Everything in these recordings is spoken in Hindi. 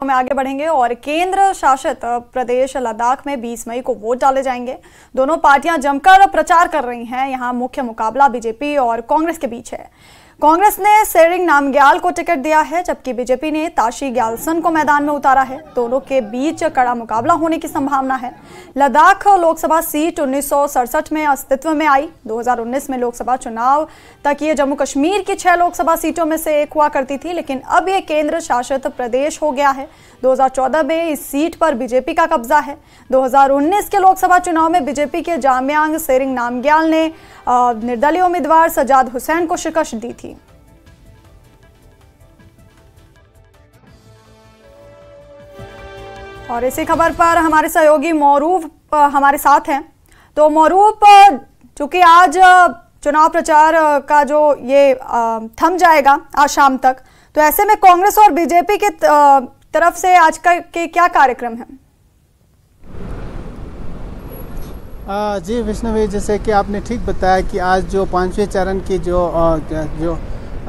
में आगे बढ़ेंगे और केंद्र शासित प्रदेश लद्दाख में 20 मई को वोट डाले जाएंगे। दोनों पार्टियां जमकर प्रचार कर रही हैं। यहां मुख्य मुकाबला बीजेपी और कांग्रेस के बीच है। कांग्रेस ने सेरिंग नामग्याल को टिकट दिया है, जबकि बीजेपी ने ताशी ग्याल्सन को मैदान में उतारा है। दोनों के बीच कड़ा मुकाबला होने की संभावना है। लद्दाख लोकसभा सीट 1967 में अस्तित्व में आई। 2019 में लोकसभा चुनाव तक ये जम्मू कश्मीर की 6 लोकसभा सीटों में से एक हुआ करती थी, लेकिन अब ये केंद्र शासित प्रदेश हो गया है। 2014 में इस सीट पर बीजेपी का कब्जा है। 2019 के लोकसभा चुनाव में बीजेपी के जामयांग सेरिंग नामग्याल ने निर्दलीय उम्मीदवार सजाद हुसैन को शिकस्त दी थी। और इसी खबर पर हमारे सहयोगी मौरूफ हमारे साथ हैं। तो मौरूफ, चूंकि आज चुनाव प्रचार का जो ये थम जाएगा आज शाम तक, तो ऐसे में कांग्रेस और बीजेपी के तरफ से आज के क्या कार्यक्रम हैं? जी विष्णुवी, जैसे कि आपने ठीक बताया कि आज जो 5वें चरण की जो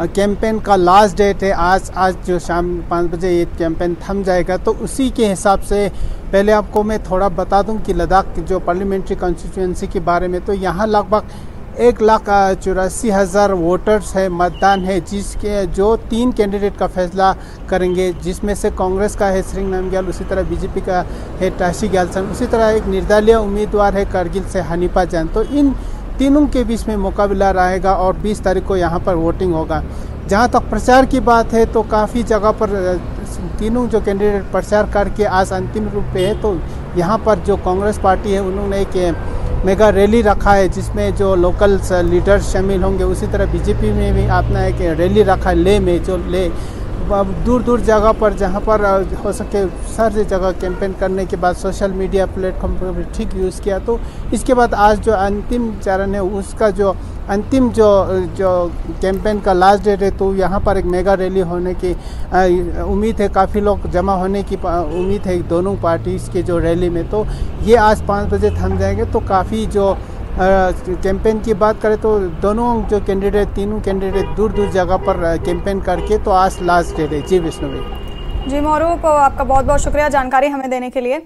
कैंपेन का लास्ट डेट है, आज जो शाम 5 बजे ये कैंपेन थम जाएगा। तो उसी के हिसाब से पहले आपको मैं थोड़ा बता दूं कि लद्दाख की जो पार्लियामेंट्री कॉन्स्टिट्यूएंसी के बारे में, तो यहाँ लगभग 1,84,000 वोटर्स है, मतदान है, जिसके जो 3 कैंडिडेट का फैसला करेंगे, जिसमें से कांग्रेस का है सेरिंग नामग्याल, उसी तरह बीजेपी का है ताशी ग्याल्सन, उसी तरह एक निर्दलीय उम्मीदवार है करगिल से हनीफा जान। तो इन तीनों के बीच में मुकाबला रहेगा और 20 तारीख को यहाँ पर वोटिंग होगा। जहाँ तक प्रचार की बात है, तो काफ़ी जगह पर तीनों जो कैंडिडेट प्रचार करके आज अंतिम रूप पे है। तो यहाँ पर जो कांग्रेस पार्टी है, उन्होंने एक मेगा रैली रखा है, जिसमें जो लोकल लीडर्स शामिल होंगे। उसी तरह बीजेपी में भी अपना एक रैली रखा है लेह में, जो लेह दूर दूर जगह पर जहाँ पर हो सके सारी जगह कैंपेन करने के बाद सोशल मीडिया प्लेटफॉर्म पर भी ठीक यूज़ किया। तो इसके बाद आज जो अंतिम चरण है, उसका जो अंतिम जो कैंपेन का लास्ट डेट है, तो यहाँ पर एक मेगा रैली होने की उम्मीद है। काफ़ी लोग जमा होने की उम्मीद है दोनों पार्टीज़ के जो रैली में। तो ये आज 5 बजे थम जाएंगे। तो काफ़ी जो कैंपेन की बात करें, तो दोनों जो कैंडिडेट, तीनों कैंडिडेट दूर दूर जगह पर कैंपेन करके, तो आज लास्ट डेट है। जी विष्णुवी। जी मौरूफ, आपका बहुत बहुत शुक्रिया जानकारी हमें देने के लिए।